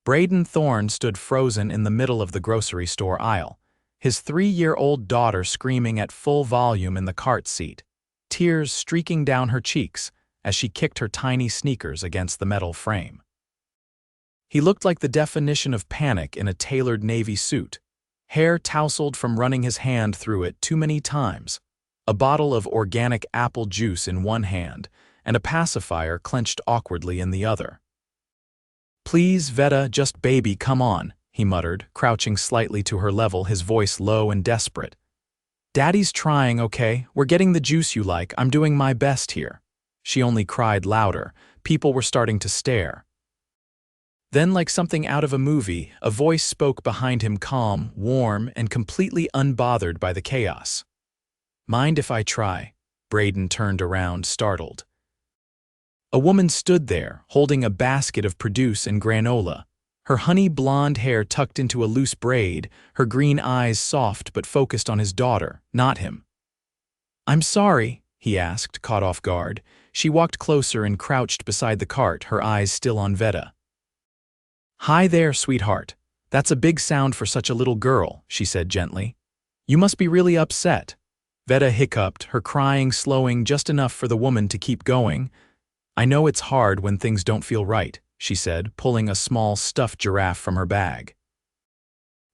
Brayden Thorne stood frozen in the middle of the grocery store aisle, his 3-year-old daughter screaming at full volume in the cart seat, tears streaking down her cheeks as she kicked her tiny sneakers against the metal frame. He looked like the definition of panic in a tailored navy suit, hair tousled from running his hand through it too many times, a bottle of organic apple juice in one hand and a pacifier clenched awkwardly in the other. "Please, Veda, just baby, come on," he muttered, crouching slightly to her level, his voice low and desperate. "Daddy's trying, okay? We're getting the juice you like. I'm doing my best here." She only cried louder. People were starting to stare. Then, like something out of a movie, a voice spoke behind him, calm, warm, and completely unbothered by the chaos. "Mind if I try?" Brayden turned around, startled. A woman stood there, holding a basket of produce and granola, her honey blonde hair tucked into a loose braid, her green eyes soft but focused on his daughter, not him. "I'm sorry," he asked, caught off guard. She walked closer and crouched beside the cart, her eyes still on Veda. "Hi there, sweetheart. That's a big sound for such a little girl," she said gently. "You must be really upset." Veda hiccuped, her crying slowing just enough for the woman to keep going. "I know it's hard when things don't feel right," she said, pulling a small stuffed giraffe from her bag.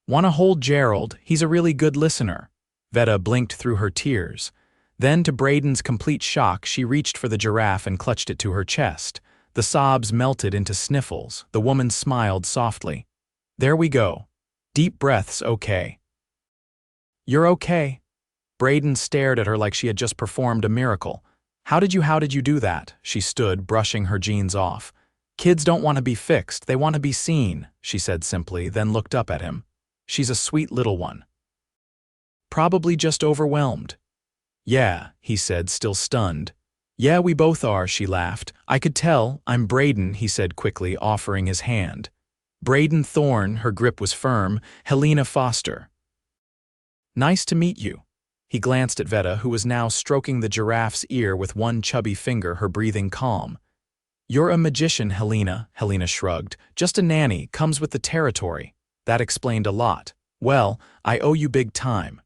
"Want to hold Gerald? He's a really good listener." Veda blinked through her tears. Then, to Brayden's complete shock, she reached for the giraffe and clutched it to her chest. The sobs melted into sniffles. The woman smiled softly. "There we go. Deep breaths, okay." "You're okay." Brayden stared at her like she had just performed a miracle. How did you do that?" She stood, brushing her jeans off. "Kids don't want to be fixed, they want to be seen," she said simply, then looked up at him. "She's a sweet little one." "Probably just overwhelmed." "Yeah," he said, still stunned. "Yeah, we both are," she laughed. "I could tell. I'm Brayden," he said quickly, offering his hand. "Brayden Thorne," her grip was firm. "Helena Foster." "Nice to meet you." He glanced at Veda, who was now stroking the giraffe's ear with one chubby finger, her breathing calm. "You're a magician, Helena," Helena shrugged. "Just a nanny, comes with the territory." That explained a lot. "Well, I owe you big time.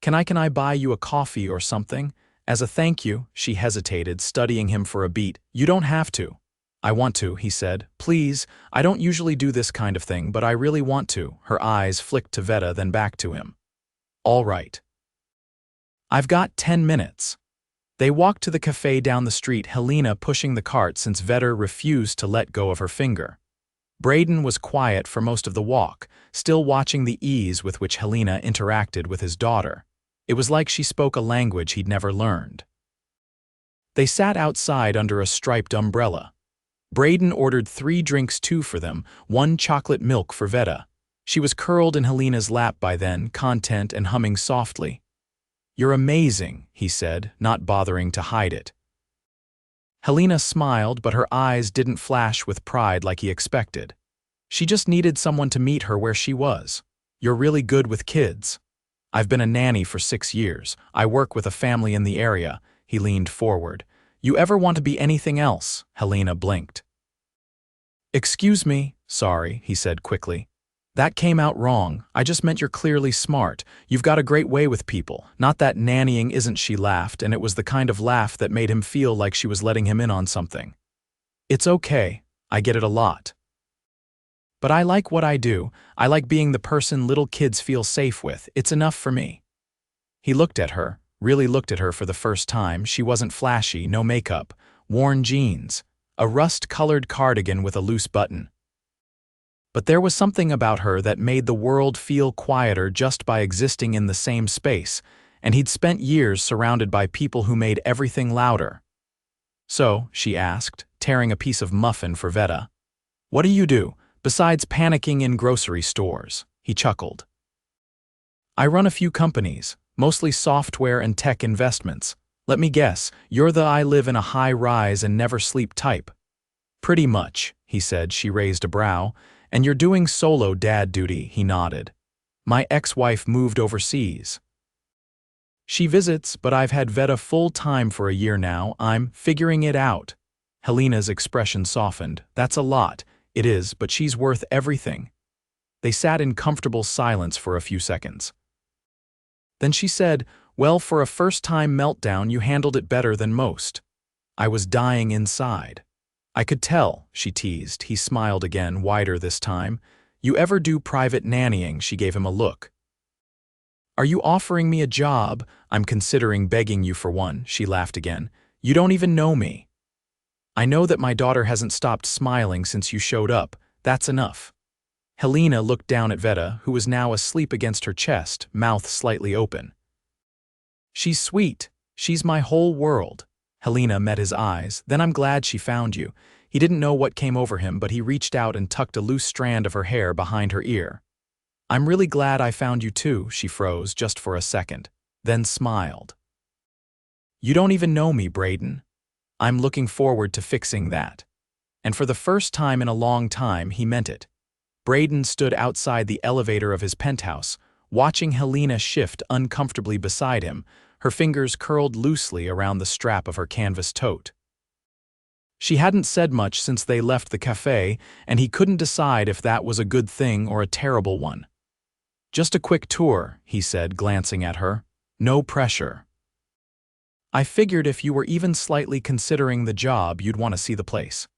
Can I buy you a coffee or something? As a thank you," she hesitated, studying him for a beat. "You don't have to." "I want to," he said. "Please, I don't usually do this kind of thing, but I really want to." Her eyes flicked to Veda, then back to him. "All right. I've got 10 minutes. They walked to the cafe down the street, Helena pushing the cart since Veda refused to let go of her finger. Brayden was quiet for most of the walk, still watching the ease with which Helena interacted with his daughter. It was like she spoke a language he'd never learned. They sat outside under a striped umbrella. Brayden ordered 3 drinks, 2 for them, 1 chocolate milk for Veda. She was curled in Helena's lap by then, content and humming softly. "You're amazing," he said, not bothering to hide it. Helena smiled, but her eyes didn't flash with pride like he expected. She just needed someone to meet her where she was. "You're really good with kids." "I've been a nanny for 6 years. I work with a family in the area." He leaned forward. "You ever want to be anything else?" Helena blinked. "Excuse me." "Sorry," he said quickly. "That came out wrong. I just meant you're clearly smart. You've got a great way with people. Not that nannying isn't," she laughed, and it was the kind of laugh that made him feel like she was letting him in on something. "It's okay. I get it a lot. But I like what I do. I like being the person little kids feel safe with. It's enough for me." He looked at her, really looked at her for the first time. She wasn't flashy, no makeup, worn jeans, a rust-colored cardigan with a loose button. But there was something about her that made the world feel quieter just by existing in the same space, and he'd spent years surrounded by people who made everything louder. "So," she asked, tearing a piece of muffin for Veda, "what do you do, besides panicking in grocery stores?" He chuckled. "I run a few companies, mostly software and tech investments. Let me guess, you're the I live in a high-rise and never sleep type." "Pretty much," he said. She raised a brow. "And you're doing solo dad duty," he nodded. "My ex-wife moved overseas. She visits, but I've had Veda full-time for a year now. I'm figuring it out." Helena's expression softened. "That's a lot." It is, but she's worth everything. They sat in comfortable silence for a few seconds. Then she said, "Well, for a first-time meltdown, you handled it better than most." I was dying inside. "I could tell," she teased. He smiled again, wider this time. "You ever do private nannying?" She gave him a look. "Are you offering me a job?" "I'm considering begging you for one," she laughed again. "You don't even know me." "I know that my daughter hasn't stopped smiling since you showed up. That's enough." Helena looked down at Veda, who was now asleep against her chest, mouth slightly open. "She's sweet. She's my whole world." Helena met his eyes. "Then I'm glad she found you." He didn't know what came over him, but he reached out and tucked a loose strand of her hair behind her ear. "I'm really glad I found you too." She froze just for a second, then smiled. "You don't even know me, Brayden. I'm looking forward to fixing that." And for the first time in a long time, he meant it. Brayden stood outside the elevator of his penthouse, watching Helena shift uncomfortably beside him, her fingers curled loosely around the strap of her canvas tote. She hadn't said much since they left the cafe, and he couldn't decide if that was a good thing or a terrible one. "Just a quick tour," he said, glancing at her. "No pressure. I figured if you were even slightly considering the job, you'd want to see the place."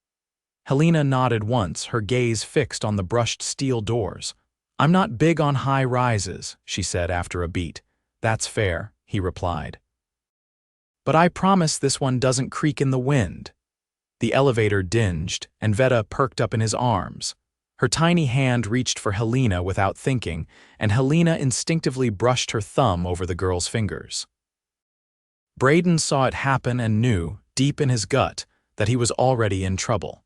Helena nodded once, her gaze fixed on the brushed steel doors. "I'm not big on high rises," she said after a beat. "That's fair," he replied. "But I promise this one doesn't creak in the wind." The elevator dinged, and Veda perked up in his arms. Her tiny hand reached for Helena without thinking, and Helena instinctively brushed her thumb over the girl's fingers. Brayden saw it happen and knew, deep in his gut, that he was already in trouble.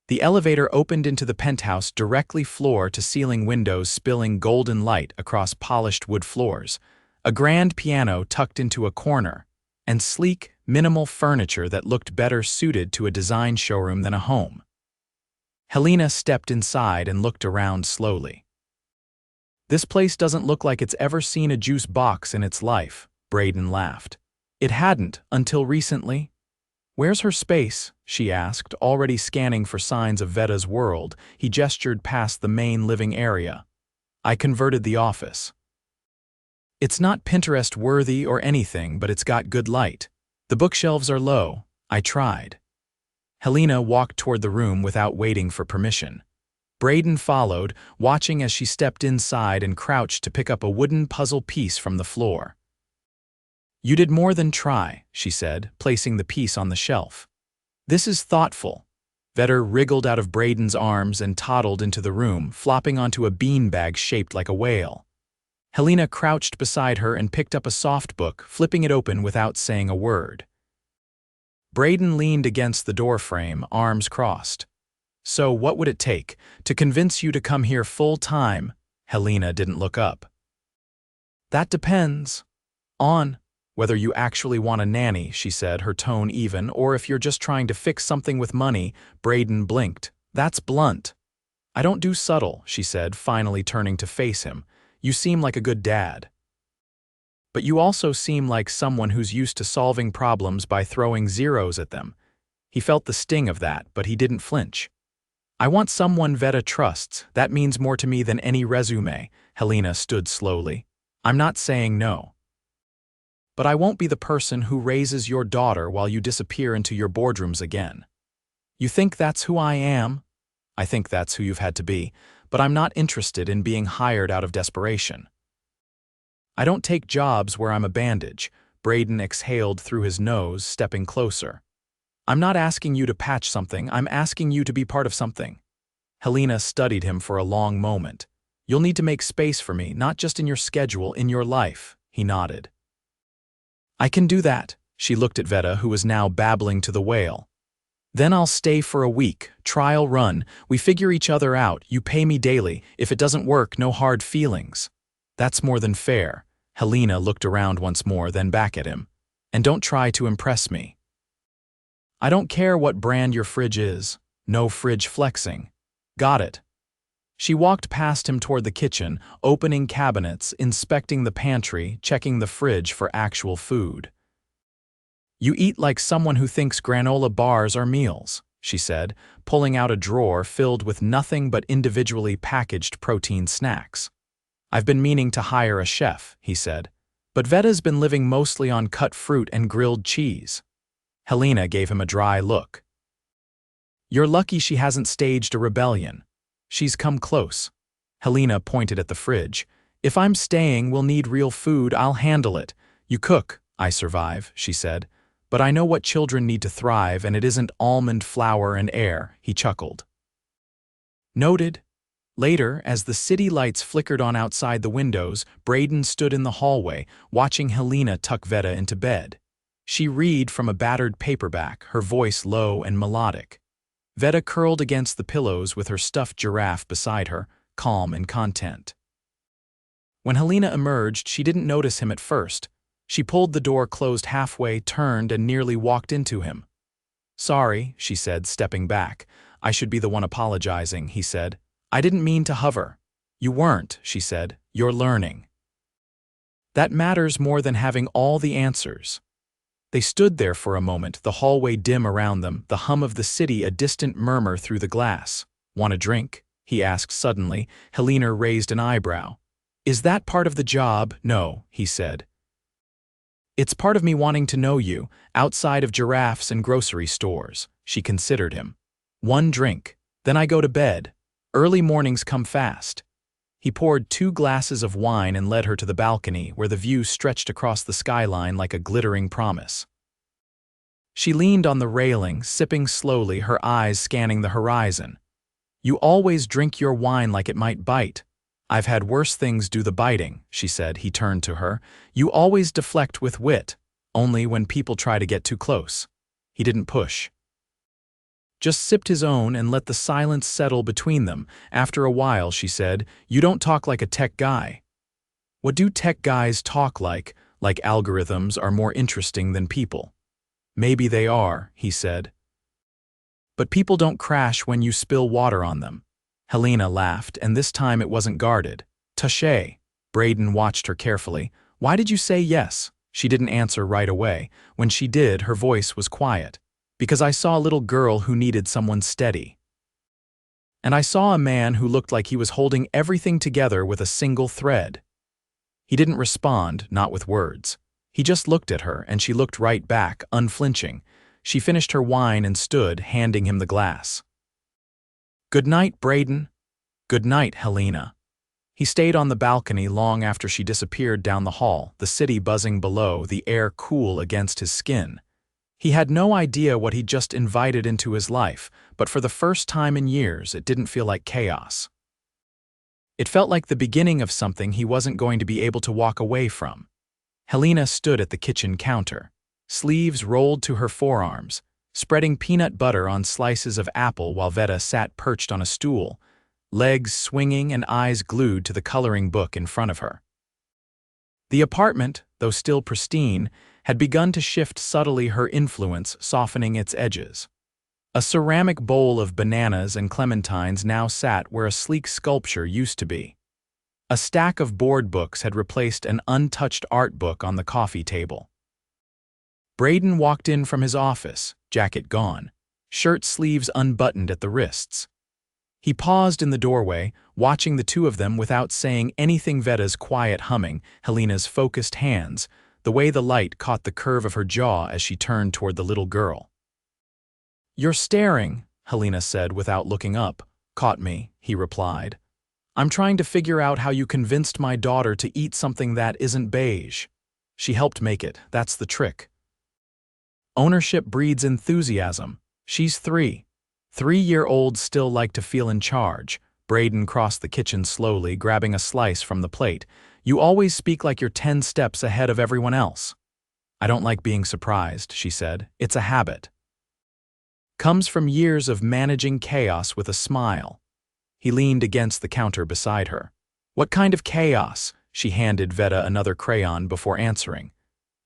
The elevator opened into the penthouse, directly floor-to-ceiling windows spilling golden light across polished wood floors, a grand piano tucked into a corner, and sleek, minimal furniture that looked better suited to a design showroom than a home. Helena stepped inside and looked around slowly. "This place doesn't look like it's ever seen a juice box in its life," Brayden laughed. "It hadn't, until recently." "Where's her space?" she asked, already scanning for signs of Veda's world. He gestured past the main living area. "I converted the office. It's not Pinterest-worthy or anything, but it's got good light. The bookshelves are low. I tried." Helena walked toward the room without waiting for permission. Brayden followed, watching as she stepped inside and crouched to pick up a wooden puzzle piece from the floor. "You did more than try," she said, placing the piece on the shelf. "This is thoughtful." Veda wriggled out of Brayden's arms and toddled into the room, flopping onto a beanbag shaped like a whale. Helena crouched beside her and picked up a soft book, flipping it open without saying a word. Brayden leaned against the doorframe, arms crossed. "So what would it take to convince you to come here full-time?" Helena didn't look up. "That depends on whether you actually want a nanny," she said, her tone even, "or if you're just trying to fix something with money." Brayden blinked. "That's blunt." "I don't do subtle," she said, finally turning to face him. "You seem like a good dad. But you also seem like someone who's used to solving problems by throwing zeros at them." He felt the sting of that, but he didn't flinch. "I want someone Veda trusts. That means more to me than any resume." Helena stood slowly. "I'm not saying no. But I won't be the person who raises your daughter while you disappear into your boardrooms again." "You think that's who I am?" "I think that's who you've had to be, but I'm not interested in being hired out of desperation." "I don't take jobs where I'm a bandage." Brayden exhaled through his nose, stepping closer. "I'm not asking you to patch something, I'm asking you to be part of something." Helena studied him for a long moment. "You'll need to make space for me, not just in your schedule, in your life." He nodded. "I can do that." She looked at Veda, who was now babbling to the whale. "Then I'll stay for a week, trial run. We figure each other out, you pay me daily. If it doesn't work, no hard feelings." "That's more than fair." Helena looked around once more, then back at him. "And don't try to impress me. I don't care what brand your fridge is. No fridge flexing." "Got it." She walked past him toward the kitchen, opening cabinets, inspecting the pantry, checking the fridge for actual food. "You eat like someone who thinks granola bars are meals." she said, pulling out a drawer filled with nothing but individually packaged protein snacks. I've been meaning to hire a chef, he said, but Veda's been living mostly on cut fruit and grilled cheese. Helena gave him a dry look. You're lucky she hasn't staged a rebellion. She's come close. Helena pointed at the fridge. If I'm staying, we'll need real food. I'll handle it. You cook, I survive, she said. But I know what children need to thrive, and it isn't almond flour and air, he chuckled. Noted. Later, as the city lights flickered on outside the windows, Brayden stood in the hallway, watching Helena tuck Veda into bed. She read from a battered paperback, her voice low and melodic. Veda curled against the pillows with her stuffed giraffe beside her, calm and content. When Helena emerged, she didn't notice him at first. She pulled the door closed halfway, turned, and nearly walked into him. Sorry, she said, stepping back. I should be the one apologizing, he said. I didn't mean to hover. You weren't, she said. You're learning. That matters more than having all the answers. They stood there for a moment, the hallway dim around them, the hum of the city a distant murmur through the glass. Want a drink? He asked suddenly. Helena raised an eyebrow. Is that part of the job? No, he said. It's part of me wanting to know you, outside of giraffes and grocery stores. She considered him. One drink, then I go to bed. Early mornings come fast. He poured 2 glasses of wine and led her to the balcony, where the view stretched across the skyline like a glittering promise. She leaned on the railing, sipping slowly, her eyes scanning the horizon. You always drink your wine like it might bite. I've had worse things do the biting, she said. He turned to her. You always deflect with wit, only when people try to get too close. He didn't push. Just sipped his own and let the silence settle between them. After a while, she said, You don't talk like a tech guy. What do tech guys talk like? Like algorithms are more interesting than people. Maybe they are, he said. But people don't crash when you spill water on them. Helena laughed, and this time it wasn't guarded. Touché. Brayden watched her carefully. Why did you say yes? She didn't answer right away. When she did, her voice was quiet. Because I saw a little girl who needed someone steady. And I saw a man who looked like he was holding everything together with a single thread. He didn't respond, not with words. He just looked at her, and she looked right back, unflinching. She finished her wine and stood, handing him the glass. Good night, Brayden. Good night, Helena. He stayed on the balcony long after she disappeared down the hall, the city buzzing below, the air cool against his skin. He had no idea what he'd just invited into his life, but for the first time in years, it didn't feel like chaos. It felt like the beginning of something he wasn't going to be able to walk away from. Helena stood at the kitchen counter, sleeves rolled to her forearms, spreading peanut butter on slices of apple while Veda sat perched on a stool, legs swinging and eyes glued to the coloring book in front of her. The apartment, though still pristine, had begun to shift subtly, her influence softening its edges. A ceramic bowl of bananas and clementines now sat where a sleek sculpture used to be. A stack of board books had replaced an untouched art book on the coffee table. Brayden walked in from his office, jacket gone, shirt sleeves unbuttoned at the wrists. He paused in the doorway, watching the two of them without saying anything. Veda's quiet humming, Helena's focused hands, the way the light caught the curve of her jaw as she turned toward the little girl. You're staring, Helena said without looking up. Caught me, he replied. I'm trying to figure out how you convinced my daughter to eat something that isn't beige. She helped make it, that's the trick. Ownership breeds enthusiasm. She's 3. 3-year-olds still like to feel in charge. Brayden crossed the kitchen slowly, grabbing a slice from the plate. You always speak like you're 10 steps ahead of everyone else. I don't like being surprised, she said. It's a habit. Comes from years of managing chaos with a smile. He leaned against the counter beside her. What kind of chaos? She handed Veda another crayon before answering.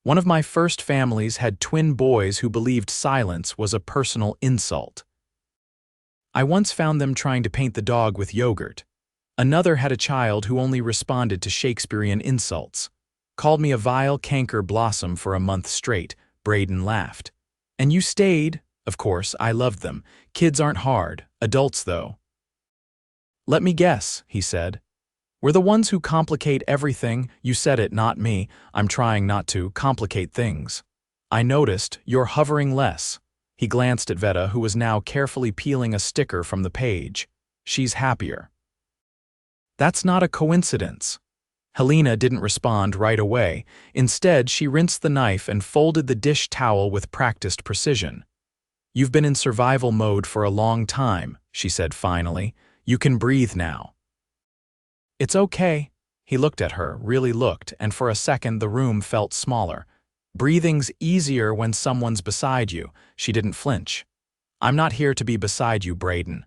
One of my first families had twin boys who believed silence was a personal insult. I once found them trying to paint the dog with yogurt. Another had a child who only responded to Shakespearean insults. Called me a vile canker blossom for a month straight. Brayden laughed. And you stayed, Of course, I loved them. Kids aren't hard, adults though. Let me guess, he said. We're the ones who complicate everything. You said it, not me. I'm trying not to complicate things. I noticed you're hovering less. He glanced at Veda, who was now carefully peeling a sticker from the page. She's happier. That's not a coincidence. Helena didn't respond right away. Instead, she rinsed the knife and folded the dish towel with practiced precision. You've been in survival mode for a long time, she said finally. You can breathe now. It's okay. He looked at her, really looked, and for a second the room felt smaller. Breathing's easier when someone's beside you. She didn't flinch. I'm not here to be beside you, Brayden.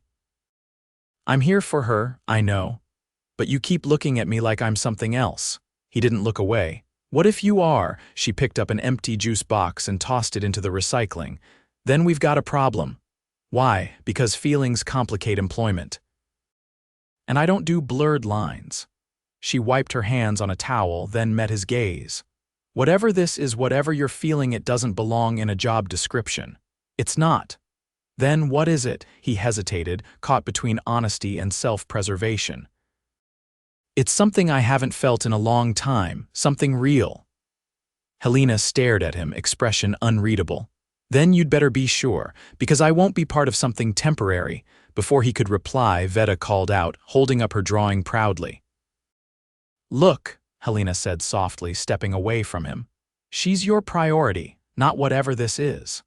I'm here for her, I know. But you keep looking at me like I'm something else. He didn't look away. What if you are? She picked up an empty juice box and tossed it into the recycling. Then we've got a problem. Why? Because feelings complicate employment. And I don't do blurred lines. She wiped her hands on a towel, then met his gaze. Whatever this is, whatever you're feeling, it doesn't belong in a job description. It's not. Then what is it? He hesitated, caught between honesty and self-preservation. It's something I haven't felt in a long time, something real. Helena stared at him, expression unreadable. Then you'd better be sure, because I won't be part of something temporary. Before he could reply, Veda called out, holding up her drawing proudly. Look, Helena said softly, stepping away from him. She's your priority, not whatever this is.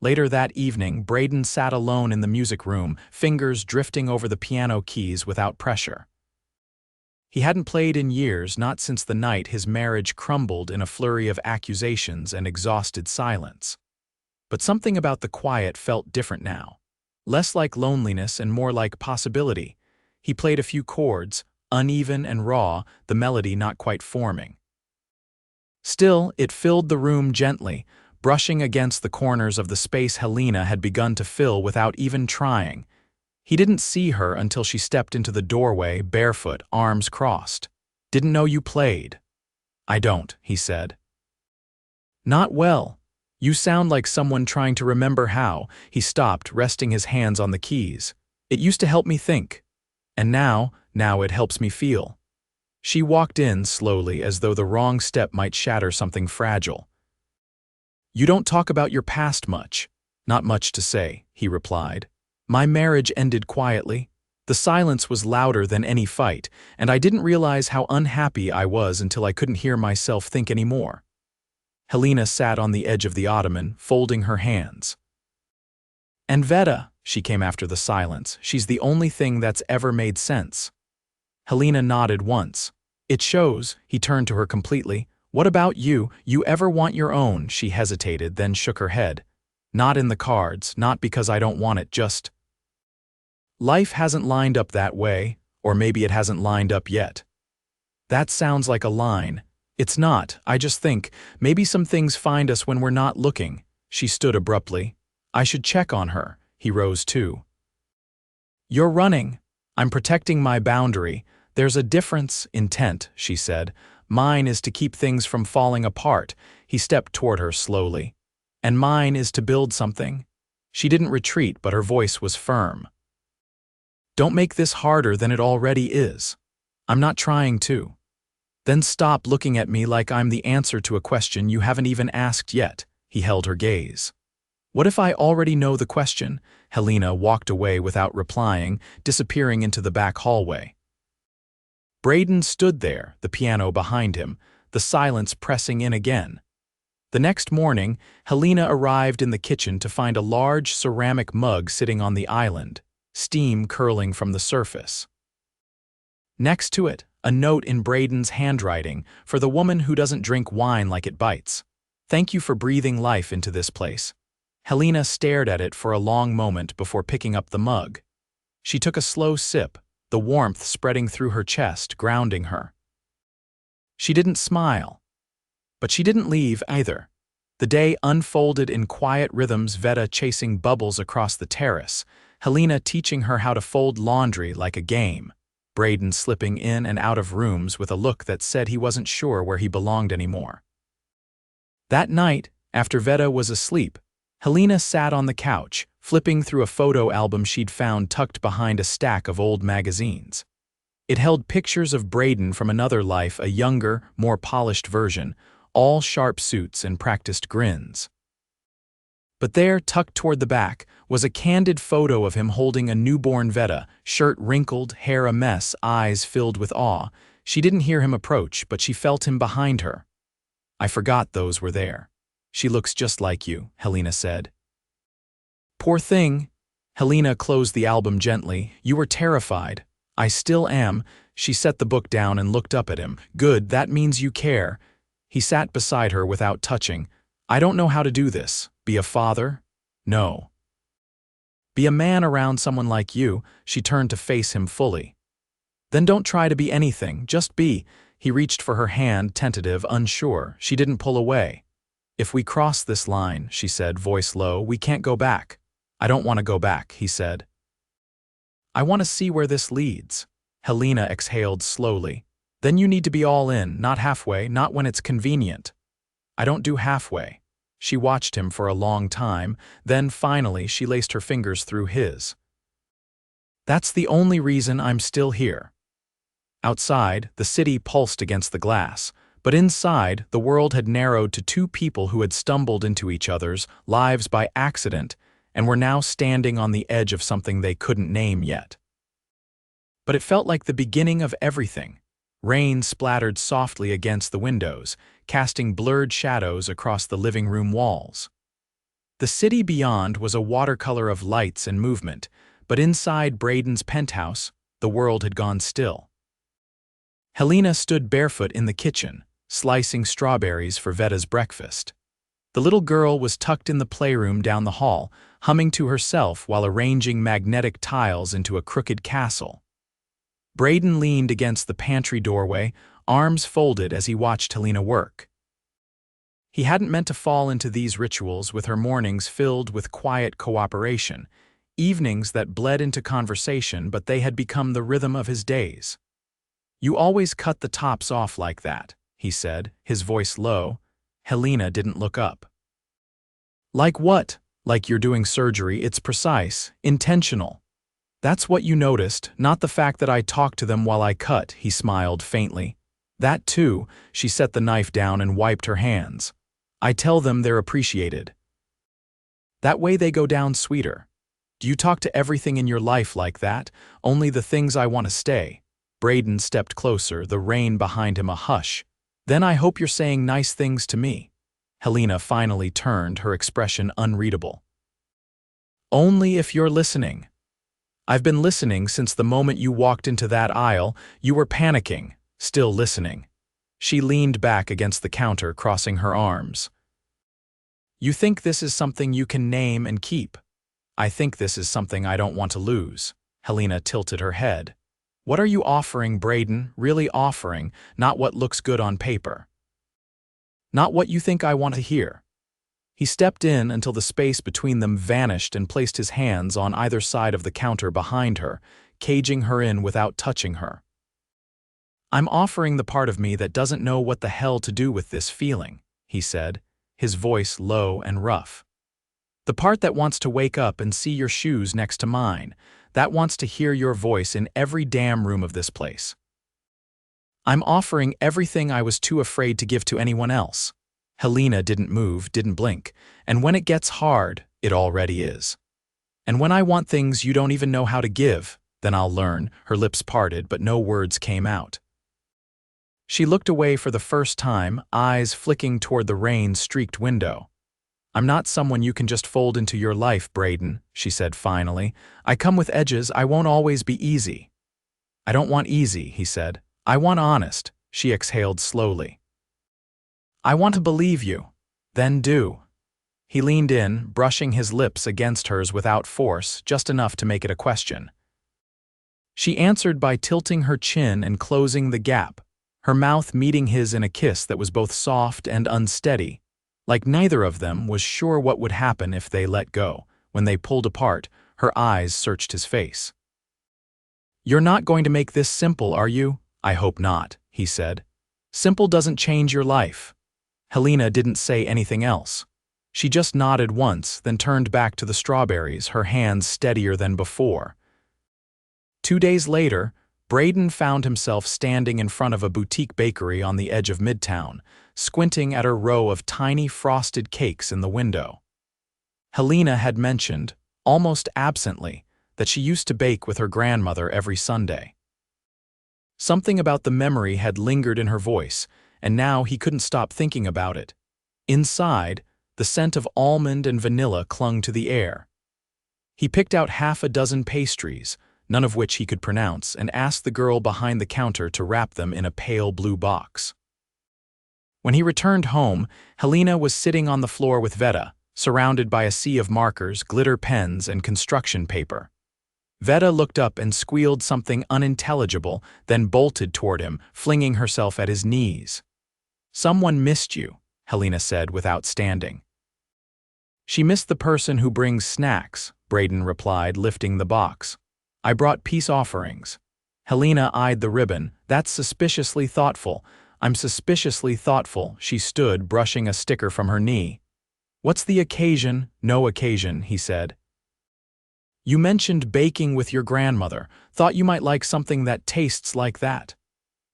Later that evening, Brayden sat alone in the music room, fingers drifting over the piano keys without pressure. He hadn't played in years, not since the night his marriage crumbled in a flurry of accusations and exhausted silence. But something about the quiet felt different now. Less like loneliness and more like possibility. He played a few chords, uneven and raw, the melody not quite forming. Still, it filled the room gently, brushing against the corners of the space Helena had begun to fill without even trying. He didn't see her until she stepped into the doorway, barefoot, arms crossed. Didn't know you played. I don't, he said. Not well. You sound like someone trying to remember how. He stopped, resting his hands on the keys. It used to help me think. And now it helps me feel. She walked in slowly, as though the wrong step might shatter something fragile. You don't talk about your past much. Not much to say, he replied. My marriage ended quietly. The silence was louder than any fight, and I didn't realize how unhappy I was until I couldn't hear myself think anymore. Helena sat on the edge of the ottoman, folding her hands. And Veda, she came after the silence, she's the only thing that's ever made sense. Helena nodded once. It shows, he turned to her completely. What about you? You ever want your own? She hesitated, then shook her head. Not in the cards, not because I don't want it, just... Life hasn't lined up that way, or maybe it hasn't lined up yet. That sounds like a line. It's not, I just think, maybe some things find us when we're not looking. She stood abruptly. I should check on her. He rose too. You're running. I'm protecting my boundary. There's a difference, intent, she said. Mine is to keep things from falling apart. He stepped toward her slowly. And mine is to build something. She didn't retreat, but her voice was firm. Don't make this harder than it already is. I'm not trying to. Then stop looking at me like I'm the answer to a question you haven't even asked yet. He held her gaze. What if I already know the question? Helena walked away without replying, disappearing into the back hallway. Brayden stood there, the piano behind him, the silence pressing in again. The next morning, Helena arrived in the kitchen to find a large ceramic mug sitting on the island, steam curling from the surface. Next to it, a note in Brayden's handwriting for the woman who doesn't drink wine like it bites. Thank you for breathing life into this place. Helena stared at it for a long moment before picking up the mug. She took a slow sip, the warmth spreading through her chest, grounding her. She didn't smile. But she didn't leave either. The day unfolded in quiet rhythms, Veda chasing bubbles across the terrace, Helena teaching her how to fold laundry like a game, Brayden slipping in and out of rooms with a look that said he wasn't sure where he belonged anymore. That night, after Veda was asleep, Helena sat on the couch, flipping through a photo album she'd found tucked behind a stack of old magazines. It held pictures of Brayden from another life, a younger, more polished version, all sharp suits and practiced grins. But there, tucked toward the back, was a candid photo of him holding a newborn Veda, shirt wrinkled, hair a mess, eyes filled with awe. She didn't hear him approach, but she felt him behind her. "I forgot those were there. She looks just like you," Helena said. "Poor thing." Helena closed the album gently. "You were terrified." "I still am." She set the book down and looked up at him. "Good, that means you care." He sat beside her without touching. "I don't know how to do this. Be a father? No. Be a man around someone like you." She turned to face him fully. "Then don't try to be anything, just be." He reached for her hand, tentative, unsure. She didn't pull away. "If we cross this line," she said, voice low, "we can't go back." "I don't want to go back," he said. "I want to see where this leads." Helena exhaled slowly. "Then you need to be all in, not halfway, not when it's convenient." "I don't do halfway." She watched him for a long time, then finally she laced her fingers through his. "That's the only reason I'm still here." Outside, the city pulsed against the glass, but inside, the world had narrowed to two people who had stumbled into each other's lives by accident and were now standing on the edge of something they couldn't name yet. But it felt like the beginning of everything. Rain splattered softly against the windows, casting blurred shadows across the living room walls. The city beyond was a watercolor of lights and movement, but inside Brayden's penthouse, the world had gone still. Helena stood barefoot in the kitchen, slicing strawberries for Veda's breakfast. The little girl was tucked in the playroom down the hall, humming to herself while arranging magnetic tiles into a crooked castle. Brayden leaned against the pantry doorway, arms folded as he watched Helena work. He hadn't meant to fall into these rituals, with her mornings filled with quiet cooperation, evenings that bled into conversation, but they had become the rhythm of his days. "You always cut the tops off like that," he said, his voice low. Helena didn't look up. "Like what?" "Like you're doing surgery. It's precise, intentional." "That's what you noticed, not the fact that I talked to them while I cut," he smiled faintly. "That too." She set the knife down and wiped her hands. "I tell them they're appreciated. That way they go down sweeter." "Do you talk to everything in your life like that? Only the things I want to stay?" Brayden stepped closer, the rain behind him a hush. "Then I hope you're saying nice things to me." Helena finally turned, her expression unreadable. "Only if you're listening." "I've been listening since the moment you walked into that aisle. You were panicking, still listening." She leaned back against the counter, crossing her arms. "You think this is something you can name and keep?" "I think this is something I don't want to lose." Helena tilted her head. "What are you offering, Brayden? Really offering, not what looks good on paper. Not what you think I want to hear." He stepped in until the space between them vanished and placed his hands on either side of the counter behind her, caging her in without touching her. "I'm offering the part of me that doesn't know what the hell to do with this feeling," he said, his voice low and rough. "The part that wants to wake up and see your shoes next to mine, that wants to hear your voice in every damn room of this place. I'm offering everything I was too afraid to give to anyone else." Helena didn't move, didn't blink. "And when it gets hard, it already is. And when I want things you don't even know how to give, then I'll learn." Her lips parted, but no words came out. She looked away for the first time, eyes flicking toward the rain-streaked window. "I'm not someone you can just fold into your life, Brayden," she said finally. "I come with edges. I won't always be easy." "I don't want easy," he said. "I want honest." She exhaled slowly. "I want to believe you." "Then do." He leaned in, brushing his lips against hers without force, just enough to make it a question. She answered by tilting her chin and closing the gap, her mouth meeting his in a kiss that was both soft and unsteady, like neither of them was sure what would happen if they let go. When they pulled apart, her eyes searched his face. "You're not going to make this simple, are you?" "I hope not," he said. "Simple doesn't change your life." Helena didn't say anything else. She just nodded once, then turned back to the strawberries, her hands steadier than before. 2 days later, Brayden found himself standing in front of a boutique bakery on the edge of Midtown, squinting at a row of tiny frosted cakes in the window. Helena had mentioned, almost absently, that she used to bake with her grandmother every Sunday. Something about the memory had lingered in her voice, and now he couldn't stop thinking about it. Inside, the scent of almond and vanilla clung to the air. He picked out half a dozen pastries, none of which he could pronounce, and asked the girl behind the counter to wrap them in a pale blue box. When he returned home, Helena was sitting on the floor with Veda, surrounded by a sea of markers, glitter pens, and construction paper. Veda looked up and squealed something unintelligible, then bolted toward him, flinging herself at his knees. "Someone missed you," Helena said without standing. "She missed the person who brings snacks," Brayden replied, lifting the box. "I brought peace offerings." Helena eyed the ribbon. "That's suspiciously thoughtful. I'm suspiciously thoughtful." She stood, brushing a sticker from her knee. "What's the occasion?" "No occasion," he said. "You mentioned baking with your grandmother. Thought you might like something that tastes like that."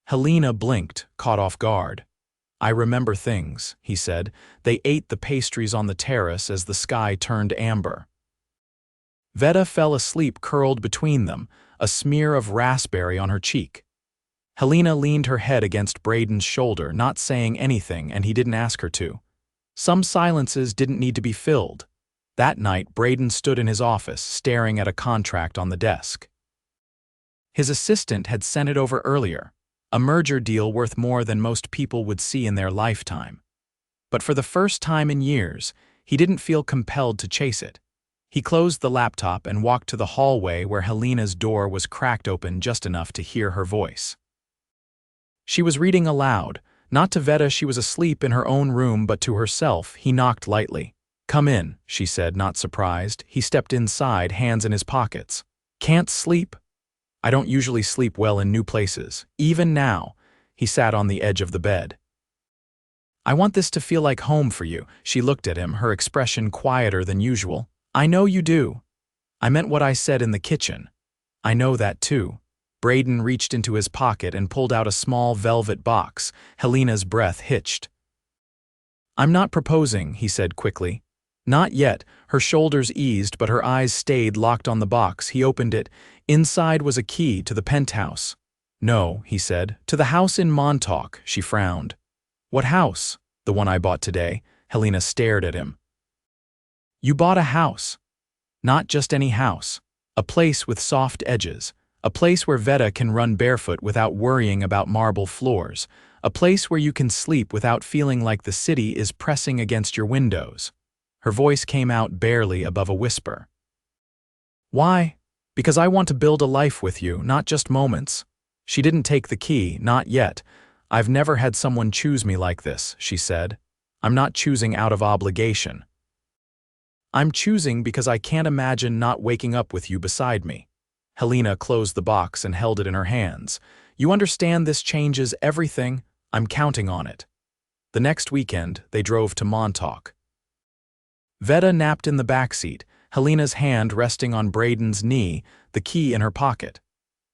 Helena blinked, caught off guard. "I remember things," he said. "They ate the pastries on the terrace as the sky turned amber." Veda fell asleep curled between them, a smear of raspberry on her cheek. Helena leaned her head against Brayden's shoulder, not saying anything, and he didn't ask her to. Some silences didn't need to be filled. That night, Brayden stood in his office, staring at a contract on the desk. His assistant had sent it over earlier, a merger deal worth more than most people would see in their lifetime. But for the first time in years, he didn't feel compelled to chase it. He closed the laptop and walked to the hallway where Helena's door was cracked open just enough to hear her voice. She was reading aloud. Not to Veda, she was asleep in her own room, but to herself. He knocked lightly. "Come in," she said, not surprised. He stepped inside, hands in his pockets. "Can't sleep?" "I don't usually sleep well in new places. Even now." He sat on the edge of the bed. "I want this to feel like home for you." She looked at him, her expression quieter than usual. "I know you do." "I meant what I said in the kitchen." "I know that too." Brayden reached into his pocket and pulled out a small velvet box. Helena's breath hitched. "I'm not proposing," he said quickly. "Not yet." Her shoulders eased, but her eyes stayed locked on the box. He opened it. Inside was a key to the penthouse. "No," he said. "To the house in Montauk." She frowned. "What house?" "The one I bought today." Helena stared at him. "You bought a house." "Not just any house. A place with soft edges. A place where Veda can run barefoot without worrying about marble floors. A place where you can sleep without feeling like the city is pressing against your windows." Her voice came out barely above a whisper. "Why?" "Because I want to build a life with you, not just moments." She didn't take the key, not yet. "I've never had someone choose me like this," she said. "I'm not choosing out of obligation. I'm choosing because I can't imagine not waking up with you beside me." Helena closed the box and held it in her hands. "You understand this changes everything? I'm counting on it." The next weekend, they drove to Montauk. Veda napped in the backseat, Helena's hand resting on Brayden's knee, the key in her pocket.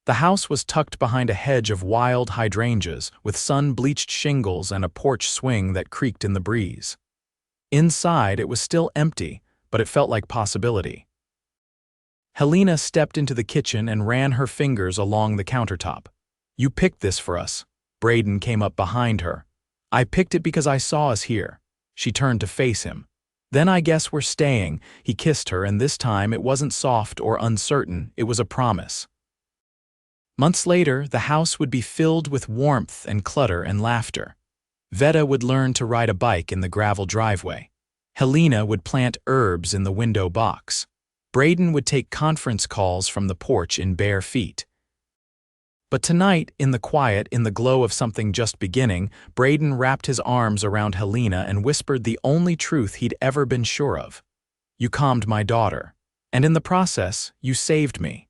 The house was tucked behind a hedge of wild hydrangeas, with sun-bleached shingles and a porch swing that creaked in the breeze. Inside, it was still empty, but it felt like possibility. Helena stepped into the kitchen and ran her fingers along the countertop. "You picked this for us." Brayden came up behind her. "I picked it because I saw us here." She turned to face him. "Then I guess we're staying." He kissed her, and this time it wasn't soft or uncertain, it was a promise. Months later, the house would be filled with warmth and clutter and laughter. Veda would learn to ride a bike in the gravel driveway. Helena would plant herbs in the window box. Brayden would take conference calls from the porch in bare feet. But tonight, in the quiet, in the glow of something just beginning, Brayden wrapped his arms around Helena and whispered the only truth he'd ever been sure of. "You calmed my daughter. And in the process, you saved me."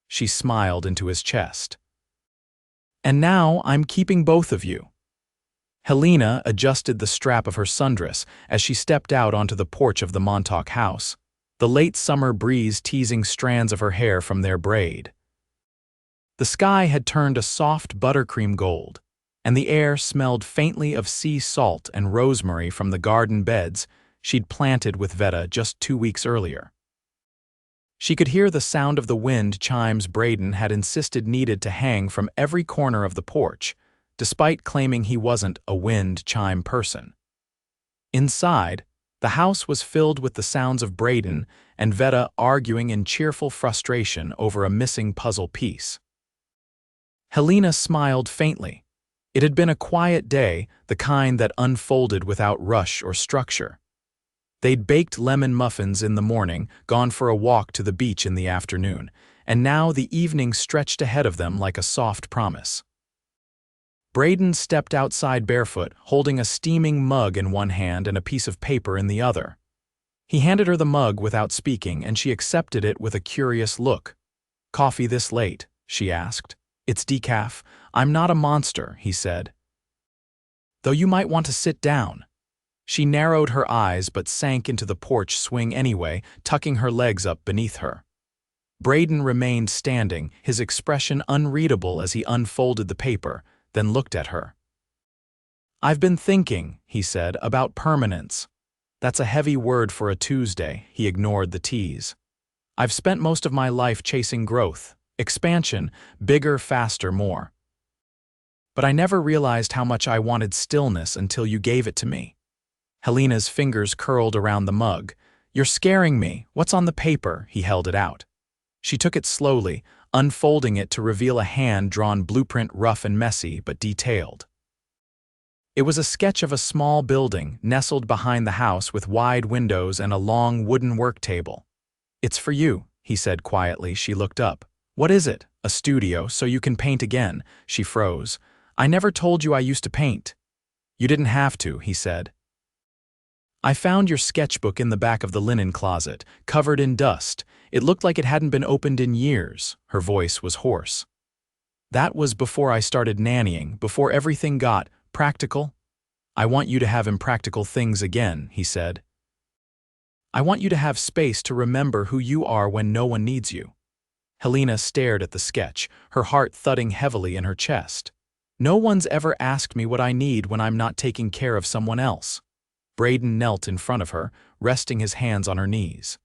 She smiled into his chest. "And now I'm keeping both of you." Helena adjusted the strap of her sundress as she stepped out onto the porch of the Montauk house, the late summer breeze teasing strands of her hair from their braid. The sky had turned a soft buttercream gold, and the air smelled faintly of sea salt and rosemary from the garden beds she'd planted with Veda just 2 weeks earlier. She could hear the sound of the wind chimes Brayden had insisted needed to hang from every corner of the porch, despite claiming he wasn't a wind chime person. Inside, the house was filled with the sounds of Brayden and Veda arguing in cheerful frustration over a missing puzzle piece. Helena smiled faintly. It had been a quiet day, the kind that unfolded without rush or structure. They'd baked lemon muffins in the morning, gone for a walk to the beach in the afternoon, and now the evening stretched ahead of them like a soft promise. Brayden stepped outside barefoot, holding a steaming mug in one hand and a piece of paper in the other. He handed her the mug without speaking, and she accepted it with a curious look. "Coffee this late?" she asked. "It's decaf. I'm not a monster," he said. "Though you might want to sit down." She narrowed her eyes but sank into the porch swing anyway, tucking her legs up beneath her. Brayden remained standing, his expression unreadable as he unfolded the paper, then looked at her. "I've been thinking," he said, "about permanence. That's a heavy word for a Tuesday," he ignored the tease. "I've spent most of my life chasing growth, expansion, bigger, faster, more. But I never realized how much I wanted stillness until you gave it to me." Helena's fingers curled around the mug. "You're scaring me. What's on the paper?" He held it out. She took it slowly, unfolding it to reveal a hand-drawn blueprint, rough and messy, but detailed. It was a sketch of a small building nestled behind the house with wide windows and a long wooden work table. "It's for you," he said quietly. She looked up. "What is it? A studio, so you can paint again?" She froze. "I never told you I used to paint." "You didn't have to," he said. "I found your sketchbook in the back of the linen closet, covered in dust. It looked like it hadn't been opened in years." Her voice was hoarse. "That was before I started nannying, before everything got practical. I want you to have impractical things again," he said. "I want you to have space to remember who you are when no one needs you." Helena stared at the sketch, her heart thudding heavily in her chest. "No one's ever asked me what I need when I'm not taking care of someone else." Brayden knelt in front of her, resting his hands on her knees.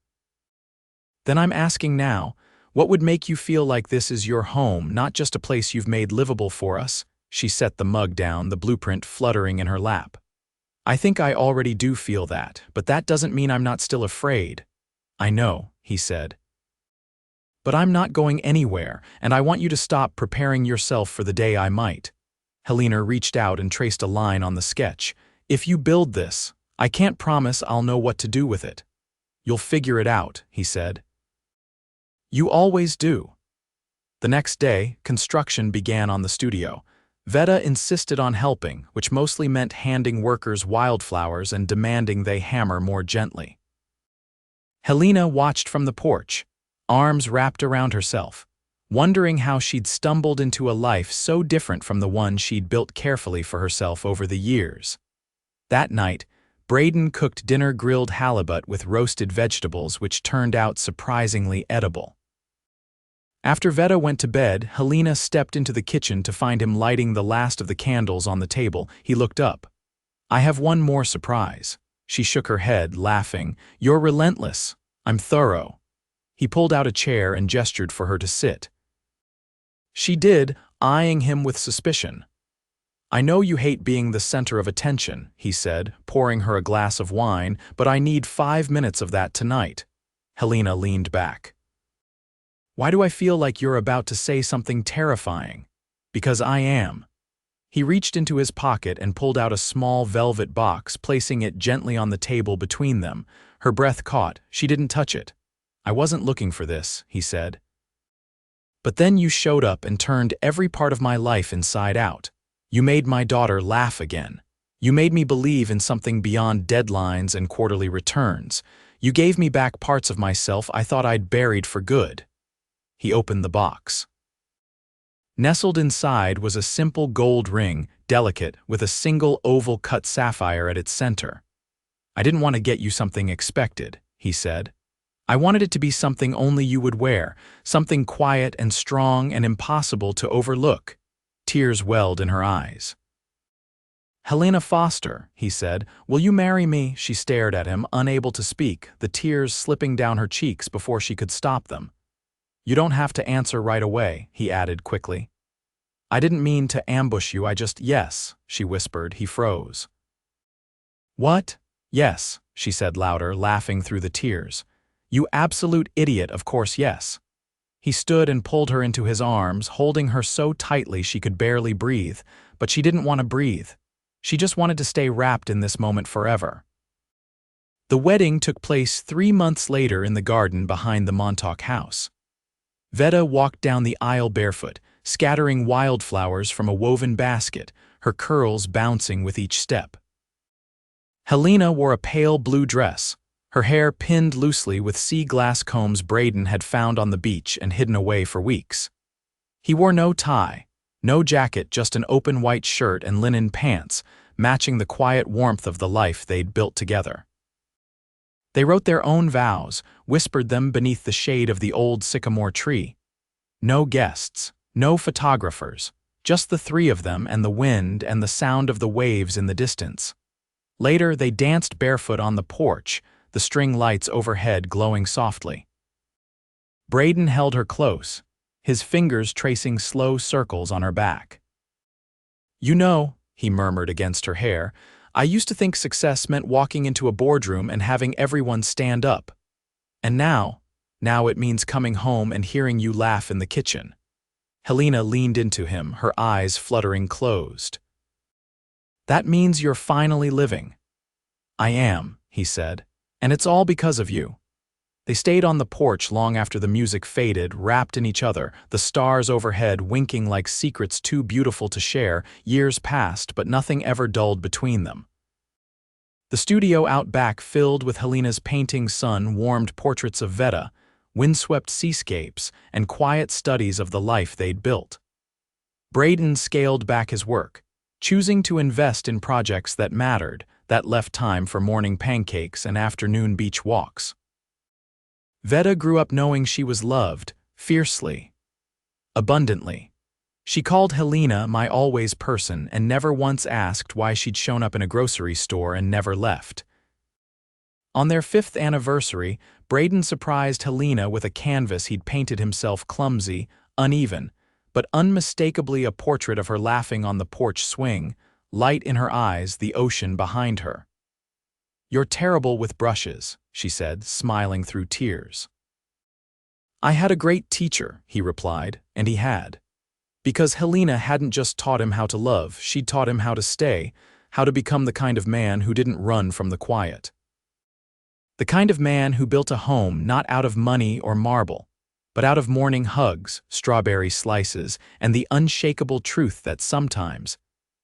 "Then I'm asking now, what would make you feel like this is your home, not just a place you've made livable for us?" She set the mug down, the blueprint fluttering in her lap. "I think I already do feel that, but that doesn't mean I'm not still afraid." "I know," he said. "But I'm not going anywhere, and I want you to stop preparing yourself for the day I might." Helena reached out and traced a line on the sketch. "If you build this, I can't promise I'll know what to do with it." "You'll figure it out," he said. "You always do." The next day, construction began on the studio. Veda insisted on helping, which mostly meant handing workers wildflowers and demanding they hammer more gently. Helena watched from the porch, arms wrapped around herself, wondering how she'd stumbled into a life so different from the one she'd built carefully for herself over the years. That night, Brayden cooked dinner, grilled halibut with roasted vegetables, which turned out surprisingly edible. After Veda went to bed, Helena stepped into the kitchen to find him lighting the last of the candles on the table. He looked up. "I have one more surprise." She shook her head, laughing. "You're relentless. I'm thorough." He pulled out a chair and gestured for her to sit. She did, eyeing him with suspicion. "I know you hate being the center of attention," he said, pouring her a glass of wine, "but I need 5 minutes of that tonight." Helena leaned back. "Why do I feel like you're about to say something terrifying?" "Because I am." He reached into his pocket and pulled out a small velvet box, placing it gently on the table between them. Her breath caught. She didn't touch it. "I wasn't looking for this," he said. "But then you showed up and turned every part of my life inside out. You made my daughter laugh again. You made me believe in something beyond deadlines and quarterly returns. You gave me back parts of myself I thought I'd buried for good." He opened the box. Nestled inside was a simple gold ring, delicate, with a single oval-cut sapphire at its center. "I didn't want to get you something expected," he said. "I wanted it to be something only you would wear, something quiet and strong and impossible to overlook." Tears welled in her eyes. "Helena Foster," he said, "will you marry me?" She stared at him, unable to speak, the tears slipping down her cheeks before she could stop them. "You don't have to answer right away," he added quickly. "I didn't mean to ambush you, I just—" "Yes," she whispered. He froze. "What?" "Yes," she said louder, laughing through the tears. "You absolute idiot, of course, yes." He stood and pulled her into his arms, holding her so tightly she could barely breathe, but she didn't want to breathe. She just wanted to stay wrapped in this moment forever. The wedding took place 3 months later in the garden behind the Montauk house. Veda walked down the aisle barefoot, scattering wildflowers from a woven basket, her curls bouncing with each step. Helena wore a pale blue dress, her hair pinned loosely with sea glass combs Brayden had found on the beach and hidden away for weeks. He wore no tie, no jacket, just an open white shirt and linen pants, matching the quiet warmth of the life they'd built together. They wrote their own vows, whispered them beneath the shade of the old sycamore tree. No guests, no photographers, just the three of them and the wind and the sound of the waves in the distance. Later, they danced barefoot on the porch, the string lights overhead glowing softly. Brayden held her close, his fingers tracing slow circles on her back. "You know," he murmured against her hair, "I used to think success meant walking into a boardroom and having everyone stand up. And now it means coming home and hearing you laugh in the kitchen." Helena leaned into him, her eyes fluttering closed. "That means you're finally living." "I am," he said, "and it's all because of you." They stayed on the porch long after the music faded, wrapped in each other, the stars overhead winking like secrets too beautiful to share. Years passed, but nothing ever dulled between them. The studio out back filled with Helena's painting sun-warmed portraits of Veda, windswept seascapes, and quiet studies of the life they'd built. Brayden scaled back his work, choosing to invest in projects that mattered, that left time for morning pancakes and afternoon beach walks. Veda grew up knowing she was loved, fiercely, abundantly. She called Helena my always person and never once asked why she'd shown up in a grocery store and never left. On their 5th anniversary, Brayden surprised Helena with a canvas he'd painted himself, clumsy, uneven, but unmistakably a portrait of her laughing on the porch swing, light in her eyes, the ocean behind her. "You're terrible with brushes," she said, smiling through tears. "I had a great teacher," he replied, and he had. Because Helena hadn't just taught him how to love, she'd taught him how to stay, how to become the kind of man who didn't run from the quiet. The kind of man who built a home not out of money or marble, but out of morning hugs, strawberry slices, and the unshakable truth that sometimes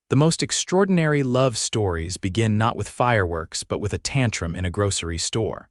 the most extraordinary love stories begin not with fireworks but with a tantrum in a grocery store.